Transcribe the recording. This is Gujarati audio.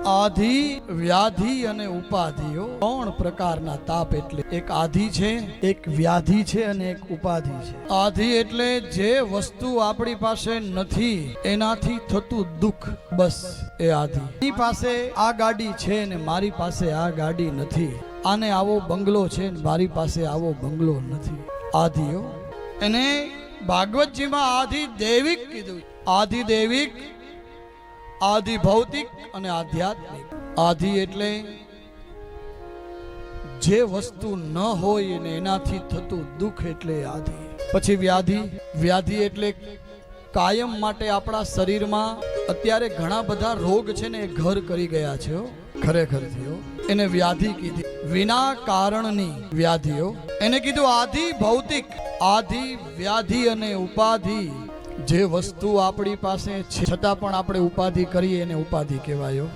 આધિ, વ્યાધિ અને ઉપાધિઓ ત્રણ પ્રકારના તાપ. એટલે એક આધિ છે, એક વ્યાધિ છે અને એક ઉપાધિ છે. આધિ એટલે જે વસ્તુ આપણી પાસે નથી એનાથી થતું દુઃખ, બસ એ આધિ. એની પાસે આ ગાડી છે ને મારી પાસે આ ગાડી નથી, આને આવો બંગલો છે ને મારી પાસે આવો બંગલો નથી. આધિઓ એને ભાગવતજીમાં આધિ દૈવિક કીધું. આધિ દૈવિક, આધિ ભૌતિક અને આધ્યાત્મિક. આધિ એટલે જે વસ્તુ ન હોય ને એનાથી થતું દુઃખ, એટલે આધિ. પછી વ્યાધિ. વ્યાધિ એટલે કાયમ માટે આપણા શરીરમાં અત્યારે ઘણા બધા રોગ છે ને એ ઘર કરી ગયા છે. ખરેખર થયો એને વ્યાધિ કીધી, વિના કારણની વ્યાધિઓ. એને કીધું આધિ ભૌતિક. આધિ, વ્યાધિ અને ઉપાધિ. જે વસ્તુ આપણી પાસે છે છતાં પણ આપણે ઉપાધિ કરીએ એને ઉપાધિ કહેવાયો.